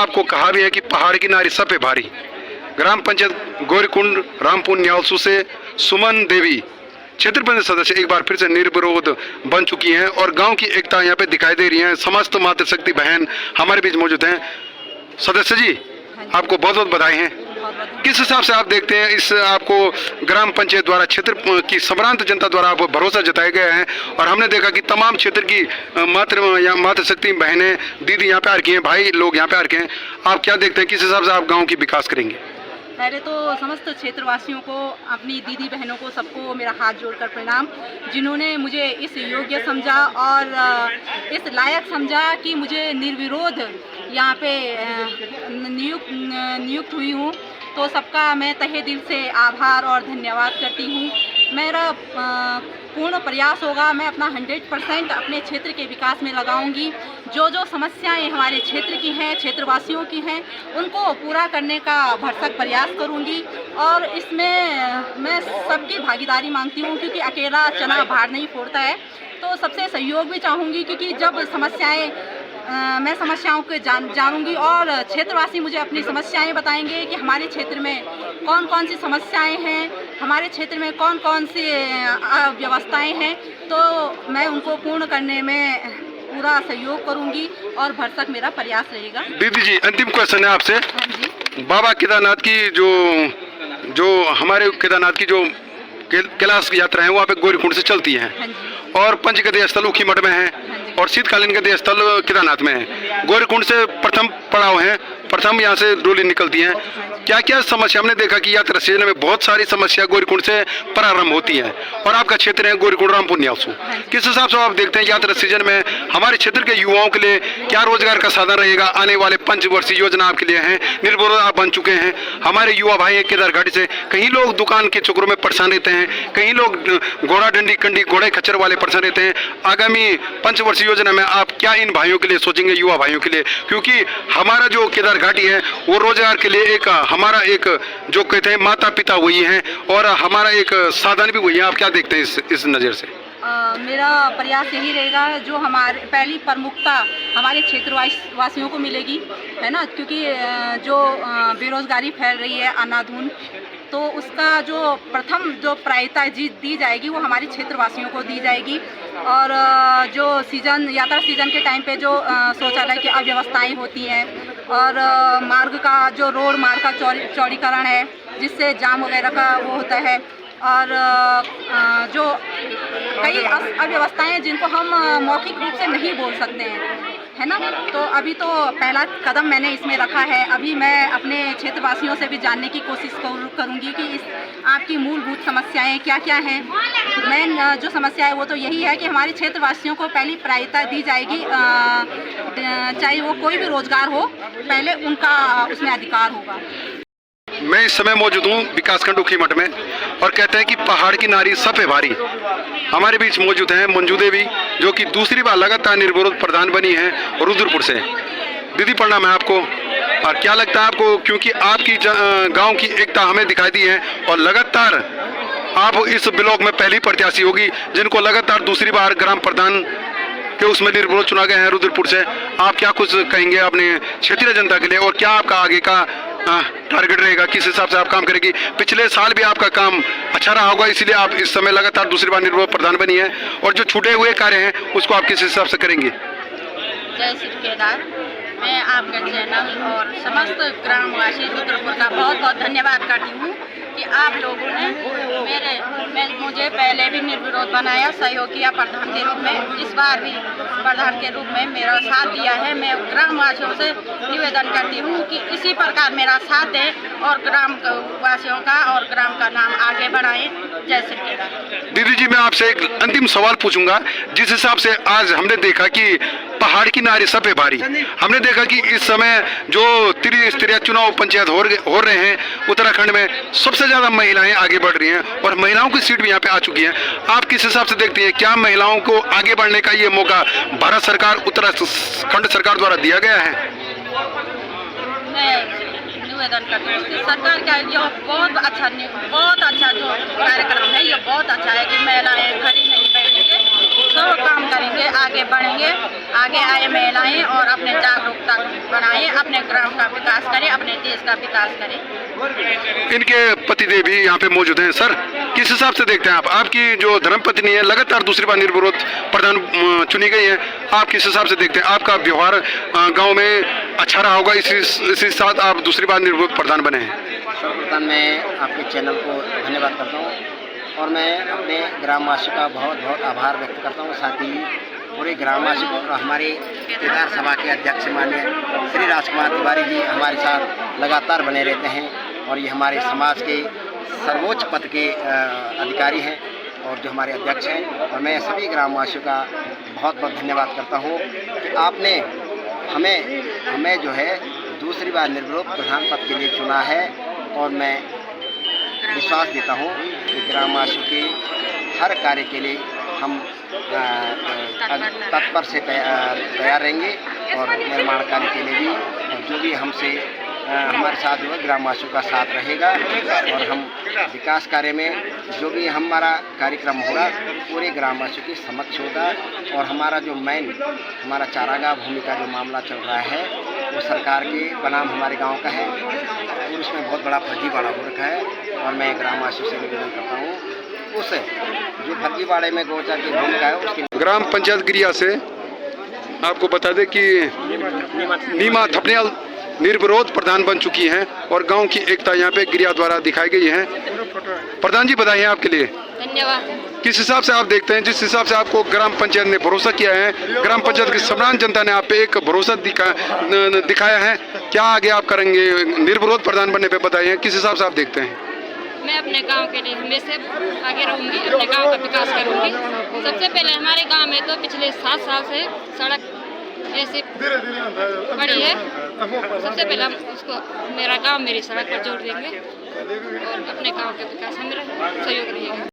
आपको कहा भी है कि पहाड़ की नारी सब पे भारी। ग्राम पंचायत गौरीकुंड रामपुर न्यालसू से सुमन देवी क्षेत्र पंचायत सदस्य एक बार फिर से निर्विरोध बन चुकी हैं और गांव की एकता यहाँ पे दिखाई दे रही है। समस्त मातृशक्ति बहन हमारे बीच मौजूद हैं। सदस्य जी, आपको बहुत बहुत बधाई हैं। किस हिसाब से आप देखते हैं इस आपको ग्राम पंचायत द्वारा क्षेत्र की सम्रांत जनता द्वारा आप भरोसा जताया गया है और हमने देखा कि तमाम क्षेत्र की मातृशक्ति बहनें दीदी यहाँ पे आ रखी हैं, भाई लोग यहाँ पे आ रखे हैं, आप क्या देखते हैं किस हिसाब से आप गाँव की विकास करेंगे? पहले तो समस्त क्षेत्रवासियों को, अपनी दीदी बहनों को, सबको मेरा हाथ जोड़कर प्रणाम, जिन्होंने मुझे इस योग्य समझा और इस लायक समझा कि मुझे निर्विरोध यहाँ पे नियुक्त हुई हूँ। तो सबका मैं तहे दिल से आभार और धन्यवाद करती हूँ। मेरा पूर्ण प्रयास होगा, मैं अपना 100% अपने क्षेत्र के विकास में लगाऊंगी। जो जो समस्याएं हमारे क्षेत्र की हैं, क्षेत्रवासियों की हैं, उनको पूरा करने का भरसक प्रयास करूंगी और इसमें मैं सबकी भागीदारी मांगती हूं, क्योंकि अकेला चना भार नहीं फोड़ता है। तो सबसे सहयोग भी चाहूँगी, क्योंकि जब मैं समस्याओं को जानूंगी और क्षेत्रवासी मुझे अपनी समस्याएं बताएंगे कि हमारे क्षेत्र में कौन कौन सी समस्याएं हैं, हमारे क्षेत्र में कौन कौन सी व्यवस्थाएं हैं, तो मैं उनको पूर्ण करने में पूरा सहयोग करूंगी और भरसक मेरा प्रयास रहेगा। दीदी जी, अंतिम क्वेश्चन है आपसे। हाँ जी। बाबा केदारनाथ की जो हमारे केदारनाथ की जो कैलाश यात्रा है वहाँ पे गौरीकुंड से चलती है। हाँ जी। और पंचगद्य स्थल ऊखीमठ में है और शीतकालीन गद्य स्थल केदारनाथ में है। गौरीकुंड से प्रथम पड़ाव है, प्रथम यहाँ से डोली निकलती है। क्या क्या समस्या हमने देखा कि यात्रा सीजन में बहुत सारी समस्या गौरीकुंड से प्रारंभ होती है और आपका क्षेत्र है गौरीकुंड रामपुर न्यालसू। किस हिसाब से आप देखते हैं यात्रा सीजन में हमारे क्षेत्र के युवाओं के लिए क्या रोजगार का साधन रहेगा? आने वाले पंचवर्षीय योजना आपके लिए है, निर्विरोध आप बन चुके हैं। हमारे युवा भाई हैं केदार घाटी से, कहीं लोग दुकान के चक्रों में परेशान रहते हैं, कहीं लोग घोड़ा डंडी कंडी घोड़े खच्चर वाले परेशान रहते हैं। आगामी पंचवर्षीय योजना में आप क्या इन भाइयों के लिए सोचेंगे, युवा भाइयों के लिए? क्योंकि हमारा जो केदार घाटी है वो रोजगार के लिए हमारा एक जो कहते हैं माता पिता वही हैं और हमारा एक साधन भी वही है। आप क्या देखते हैं इस नज़र से? मेरा प्रयास यही रहेगा, जो हमारे पहली प्रमुखता हमारे क्षेत्रवासियों को मिलेगी, है ना, क्योंकि जो बेरोजगारी फैल रही है अनाधून, तो उसका जो प्रथम जो प्रायिकता दी जाएगी वो हमारे क्षेत्रवासियों को दी जाएगी। और जो यात्रा सीजन के टाइम पे जो शौचालय की अव्यवस्थाएं होती हैं और मार्ग का जो रोड मार्ग का चौड़ीकरण है, जिससे जाम वगैरह का वो होता है, और जो कई अव्यवस्थाएं जिनको हम मौखिक रूप से नहीं बोल सकते हैं, है ना, तो अभी तो पहला कदम मैंने इसमें रखा है। अभी मैं अपने क्षेत्रवासियों से भी जानने की कोशिश करूंगी कि आपकी मूलभूत समस्याएं क्या क्या हैं। मेन जो समस्या है वो तो यही है कि हमारे क्षेत्रवासियों को पहली प्रायिकता दी जाएगी, चाहे वो कोई भी रोजगार हो, पहले उनका उसमें अधिकार होगा। मैं इस समय मौजूद हूँ विकासखंड ऊखीमठ में और कहते हैं कि पहाड़ की नारी सब पे भारी। हमारे बीच मौजूद हैं मंजू देवी, जो कि दूसरी बार लगातार निर्विरोध प्रधान बनी हैं रुद्रपुर से। दीदी प्रणाम है आपको। और क्या लगता है आपको, क्योंकि आपकी गांव की एकता हमें दिखाई दी है और लगातार आप इस ब्लॉक में पहली प्रत्याशी होगी जिनको लगातार दूसरी बार ग्राम प्रधान के उसमें निर्विरोध चुना गया है रुद्रपुर से। आप क्या कुछ कहेंगे अपने क्षेत्रीय जनता के लिए और क्या आपका आगे का टारगेट रहेगा, किस हिसाब से आप काम करेंगी? पिछले साल भी आपका काम अच्छा रहा होगा, इसीलिए आप इस समय लगातार दूसरी बार निर्विरोध प्रधान बनी है, और जो छूटे हुए कार्य हैं उसको आप किस हिसाब से करेंगे? जय श्री केदार। मैं आपका चैनल और समस्त ग्रामवासी रुद्रपुर का बहुत बहुत धन्यवाद करती हूँ कि आप लोगों ने मुझे पहले भी निर्विरोध बनाया, सहयोग किया प्रधान के रूप में, इस बार भी प्रधान के रूप में मेरा साथ दिया है। मैं ग्रामवासियों से निवेदन करती हूँ कि इसी प्रकार मेरा साथ दें और ग्राम वासियों का और ग्राम का नाम आगे बढ़ाएं। जय श्री केदार। दीदी जी, मैं आपसे एक अंतिम सवाल पूछूंगा। जिस हिसाब से आज हमने देखा कि पहाड़ की नारी सब पे भारी, हमने देखा कि इस समय जो त्रिस्तरीय चुनाव पंचायत हो रहे हैं उत्तराखंड में, सबसे ज्यादा महिलाएं आगे बढ़ रही हैं और महिलाओं की सीट भी यहाँ पे आ चुकी है। आप किस हिसाब से देखती हैं, क्या महिलाओं को आगे बढ़ने का ये मौका भारत सरकार उत्तराखंड सरकार द्वारा दिया गया है? मैं निवेदन करती हूँ कि सरकार का ये बहुत अच्छा जो कार्यक्रम है, ये बहुत अच्छा है कि महिलाएं घड़ी नहीं बैठेंगे, सब काम करेंगे, आगे बढ़ेंगे, आगे आए महिलाएं और अपने जागरूकता बनाएं, अपने ग्राम का विकास करें, अपने देश का विकास करें। इनके पतिदेव भी यहाँ पे मौजूद हैं। सर, किस हिसाब से देखते हैं आप? आपकी जो धर्मपत्नी है लगातार दूसरी बार निर्विरोध प्रधान चुनी गई है, आप किस हिसाब से देखते हैं? आपका व्यवहार गांव में अच्छा रहा होगा, इसी साथ आप दूसरी बार निर्विरोध प्रधान बने हैं। सर्वप्रथम मैं आपके चैनल को धन्यवाद करता हूँ और मैं अपने ग्रामवासी का बहुत बहुत आभार व्यक्त करता हूँ, साथ ही पूरे ग्रामवासी को। और हमारे केदार सभा के अध्यक्ष माननीय श्री राजकुमार तिवारी जी हमारे साथ लगातार बने रहते हैं और ये हमारे समाज के सर्वोच्च पद के अधिकारी हैं और जो हमारे अध्यक्ष हैं। और मैं सभी ग्रामवासियों का बहुत बहुत धन्यवाद करता हूँ कि आपने हमें जो है दूसरी बार निर्विरोध प्रधान पद के लिए चुना है। और मैं विश्वास देता हूँ कि ग्रामवासियों के हर कार्य के लिए हम तत्पर से तैयार रहेंगे और निर्माण कार्य के लिए भी, और जो भी हमसे हमारे साथ जो है ग्रामवासियों का साथ रहेगा और हम विकास कार्य में जो भी हमारा कार्यक्रम होगा पूरे ग्रामवासियों के समक्ष होगा। और हमारा जो हमारा चारागाह भूमि का जो मामला चल रहा है वो सरकार के बनाम हमारे गांव का है और उसमें बहुत बड़ा फर्जीवाड़ा हो रखा है। और मैं ग्रामवासियों से निवेदन करता हूँ उस जो फर्जीवाड़े में गौचर की भूमिका है उसकी। ग्राम पंचायत गिरिया से आपको बता दें कि नीमा थपनियाल निर्विरोध प्रधान बन चुकी हैं और गांव की एकता यहाँ पे गिरिया द्वारा दिखाई गई है। प्रधान जी बधाई आपके लिए। धन्यवाद। किस हिसाब से आप देखते हैं, जिस हिसाब से आपको ग्राम पंचायत ने भरोसा किया है, ग्राम पंचायत की सम्मान जनता ने आप पे एक भरोसा दिखाया है, क्या आगे आप करेंगे निर्विरोध प्रधान बनने पे बताइए, किस हिसाब से आप देखते हैं? मैं अपने गांव के लिए हमेशा आगे रहूंगी, अपने गांव का विकास करूंगी। सबसे पहले हमारे गांव में तो पिछले 7 साल से सड़क ऐसे बड़ी है, सबसे पहले हम उसको मेरा गांव मेरी सड़क पर जोड़ देंगे और अपने गांव के विकास में मेरा सहयोग रहेगा।